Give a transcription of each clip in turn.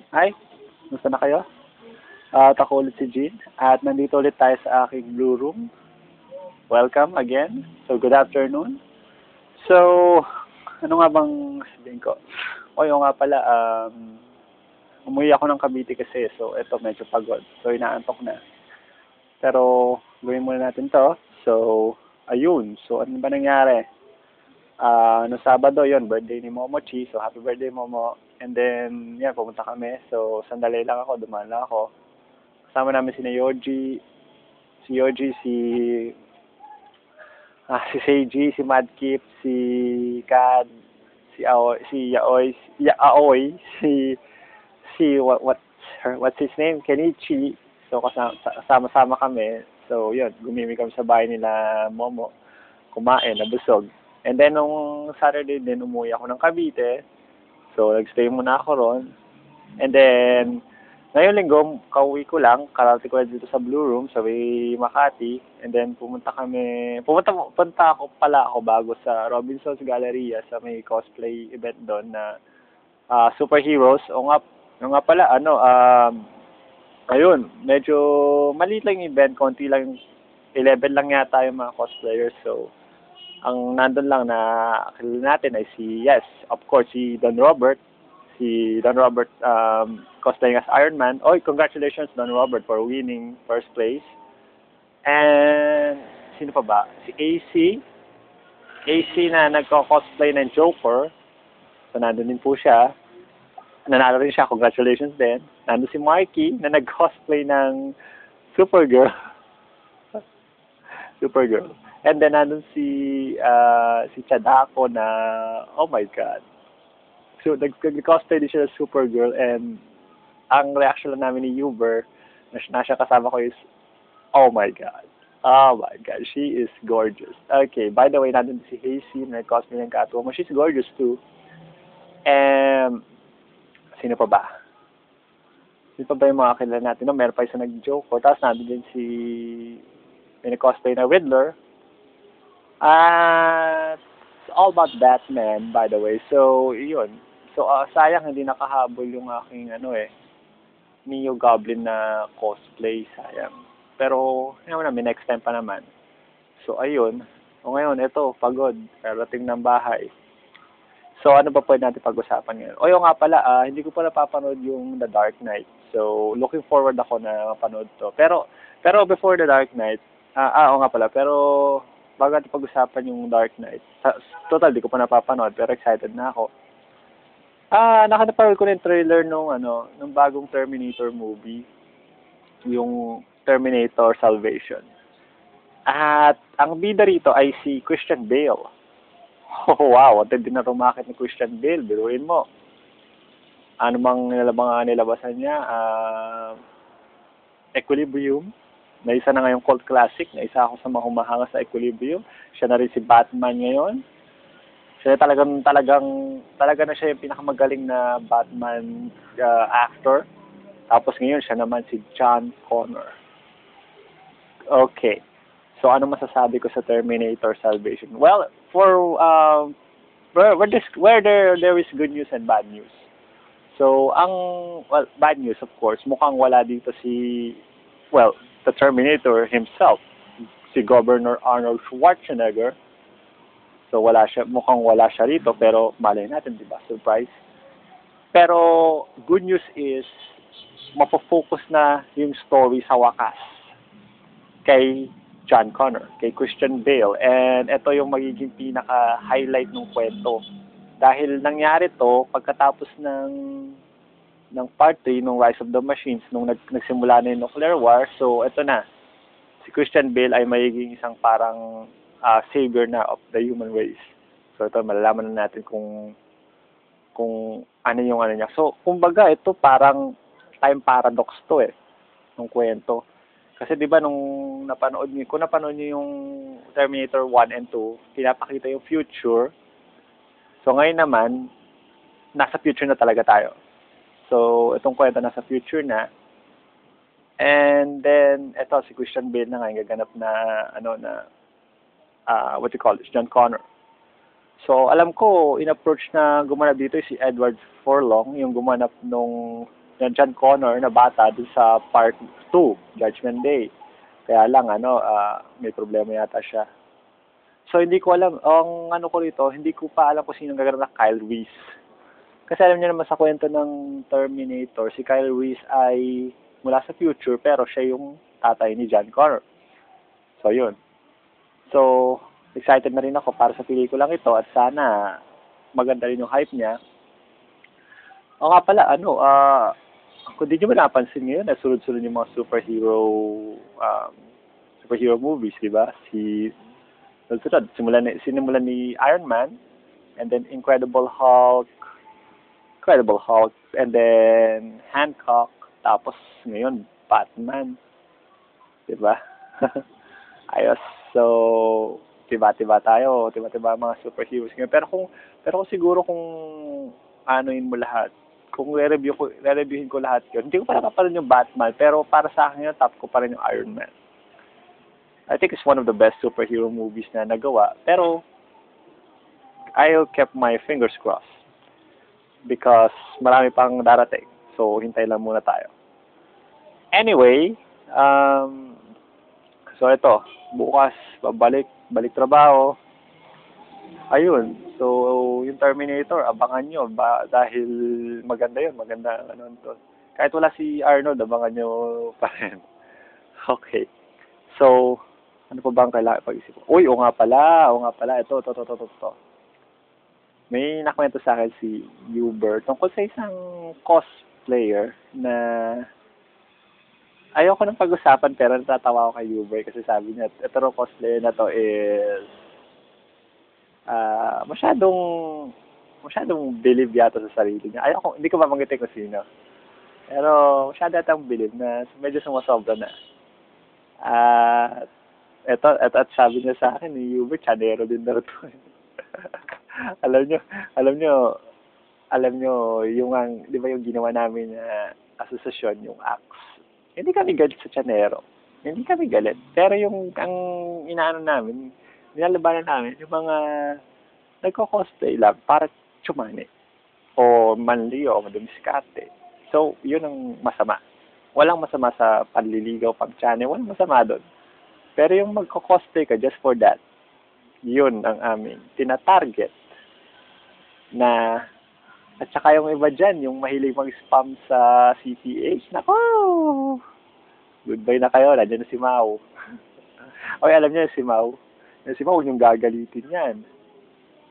Hi, gusto na kayo? At ako ulit si Jean. At nandito ulit tayo sa aking Blue Room. Welcome again. So, good afternoon. So, ano nga bang sabihin ko? O, yung nga pala, umuwi ako ng Cavite kasi. So, eto, medyo pagod. So, inaantok na. Pero, gawin muna natin to. So, ayun. So, ano ba nangyari? No Sabado yon birthday ni Momo Chi. So, happy birthday, Momo. And then, yan, pumunta kami. So, sandali lang ako, dumaan lang ako. Kasama namin si Seiji, si Madkip, si Kad, si Aoy, Yaoy, what's his name? Kenichi. So, kasama-sama kami. So, yun, gumimi kami sa bahay nila Momo. Kumain, nabusog. And then, nung Saturday din, umuwi ako ng Cavite. So, nagstay muna ako ron. And then, ngayon linggo, kauwi ko lang, kararating ko lang dito sa Blue Room, sa may Makati. And then, punta ako bago sa Robinson's Galleria, sa may cosplay event doon na superheroes. O nga pala, ayun, medyo maliit lang yung event, konti lang, 11 lang yata yung mga cosplayers. So, ang nandun lang na kilala natin ay of course, si Don Robert. Si Don Robert cosplaying as Iron Man. Oy, congratulations Don Robert for winning first place. And sino pa ba? Si AC na nagko-cosplay ng Joker. So nandun din po siya. Nanalo rin siya, congratulations din. Nandun si Marky na nag-cosplay ng Supergirl. Supergirl. And then nandun si Chadako na, oh my God. So nag-cosplay din siya ng Supergirl, and ang reaction lang namin ni Uber na siya kasama ko is, oh my God. Oh my God, she is gorgeous. Okay, by the way, nandun si Hazy na nag-cosplay ng Catwoman. She's gorgeous too. And sino pa ba? Sino pa ba yung mga kilala natin? No, meron pa isa nag-joke. Tapos nandun din si may nag-cosplay na Riddler. It's all about Batman, by the way. So, yun. So, sayang hindi nakahabol yung aking, Neo Goblin na cosplay. Sayang. Pero, yun naman, may next time pa naman. So, ayun. O ngayon, ito, pagod. Karating ng bahay. So, ano ba pwede natin pag-usapan ngayon? O, yung nga pala, hindi ko pa napapanood yung The Dark Knight. So, looking forward ako na mapanood to. Pero before The Dark Knight, o nga pala, pero bago natin pag-usapan yung Dark Knight, total, di ko pa napapanood, pero excited na ako. Nakapanood ko na yung trailer nung bagong Terminator movie, yung Terminator Salvation. At ang bida rito ay si Christian Bale. Oh, wow, at hindi na rumakit ni Christian Bale, biruin mo. Ano mang nilabasan niya, Equilibrium, na isa na ngayong cult classic, na isa ako sa mga humahanga sa Equilibrium. Siya na rin si Batman ngayon. Siya talaga na siya yung pinakamagaling na Batman actor. Tapos ngayon siya naman si John Connor. Okay. So ano masasabi ko sa Terminator Salvation? Well, where there is good news and bad news. So bad news of course, mukhang wala dito the Terminator himself, si Governor Arnold Schwarzenegger. So mukhang wala siya rito, pero malay natin, di ba? Surprise. Pero good news is mapofocus na yung story sa wakas kay John Connor, kay Christian Bale. And ito yung magiging pinaka-highlight ng kwento. Dahil nangyari to pagkatapos ng part 3 ng Rise of the Machines, nung nagsimula na yung nuclear war. So, ito na. Si Christian Bale ay magiging isang parang savior na of the human race. So, ito, malalaman na natin kung ano yung niya. So, kumbaga, ito parang time paradox to ng kwento. Kasi 'di ba kung napanood niyo yung Terminator 1 and 2, pinapakita yung future. So ngayon naman, nasa future na talaga tayo. So itong kwento nasa future na. And then ito si Christian Bale na ngayon gaganap na John Connor. So alam ko in-approach na gumanap dito si Edward Furlong, yung gumanap nung John Connor na bata dun sa Part 2, Judgment Day. Kaya lang, may problema yata siya. So, hindi ko alam, ang ano ko rito, hindi ko pa alam kung sino gaganap na Kyle Reese. Kasi alam niyo naman sa kwento ng Terminator, si Kyle Reese ay mula sa future, pero siya yung tatay ni John Connor. So, yun. So, excited na rin ako para sa pelikulang ito at sana maganda rin yung hype niya. O nga pala, kung di nyo ba napansin ngayon, sunod-sunod yung mga superhero movies, di ba? Sinimulan ni Iron Man, and then Incredible Hulk, and then Hancock, tapos ngayon, Batman. Di ba? Ayos. So, tiba-tiba tayo, tiba-tiba mga superheroes ngayon. Pero siguro kung anoin mo lahat, kung re-reviewin ko lahat yun, hindi ko pa rin yung Batman, pero para sa akin yun, top ko pa rin yung Iron Man. I think it's one of the best superhero movies na nagawa, pero I'll keep my fingers crossed because marami pang darating. So, hintay lang muna tayo. Anyway, so ito, bukas, balik trabaho. Ayun, so yung Terminator, abangan nyo, dahil maganda yun, maganda to. Kahit wala si Arnold, abangan nyo pa rin. Okay, so, ano pa ba ang kailangan pag-isip ko? Oo nga pala, ito. May nakwento sa akin si Hubert tungkol sa isang cosplayer na ayoko nang pag-usapan pero natatawa ako kay Hubert kasi sabi niya, ito raw cosplayer na to is masyadong believe yata sa sarili niya. Hindi ko mabanggitin kung sino. Pero masyado yatang believe na medyo sumasobra na. At sabi niya sa akin, ni Hubert, chanero din daw ito. alam nyo, di ba yung ginawa namin na asosasyon, yung ACTS, hindi kami galit sa chanero. Hindi kami galit. Pero ang inaano namin, nilalabanan namin, yung mga nagko-cosplay lang para tsumani. O manli o madumiskate. So, yun ang masama. Walang masama sa panliligaw, pag-channel. Walang masama doon. Pero yung magko-cosplay ka just for that, yun ang aming tinatarget na at saka yung iba dyan, yung mahilig mag-spam sa CPH, nako! Goodbye na kayo, nandiyan na si Mau. Okay, alam niyo si Mau. Si Mau, huwag niyong gagalitin yan.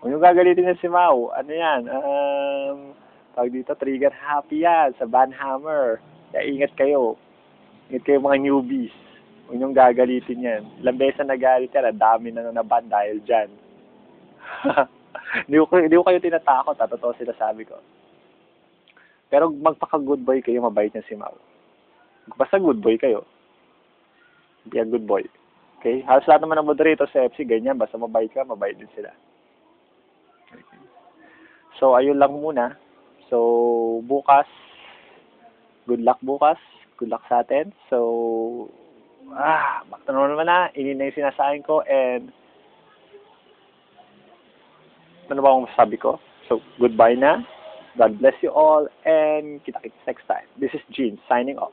Huwag niyong gagalitin yan si Mau. Ano yan? Tawag dito, trigger happy yan sa Banhammer. Kaya ingat kayo. Ingat kayo mga newbies. Huwag niyong gagalitin yan. Ilang beses na nagalit yan, ang dami na naban dahil dyan. Hindi ko kayo tinatakot, totoo sila sabi ko. Pero magpaka-good boy kayo, mabait niya si Mau. Basta good boy kayo. Be a good boy. Okay? Halos lahat naman ng moderator sa FC, ganyan. Basta mabait ka, mabait din sila. Okay. So, ayun lang muna. So, bukas, good luck bukas. Good luck sa atin. So, back to normal na. Inin na yung sinasahin ko and ano ba akong masasabi ko? So, goodbye na. God bless you all and kita-kits next time. This is Gene signing off.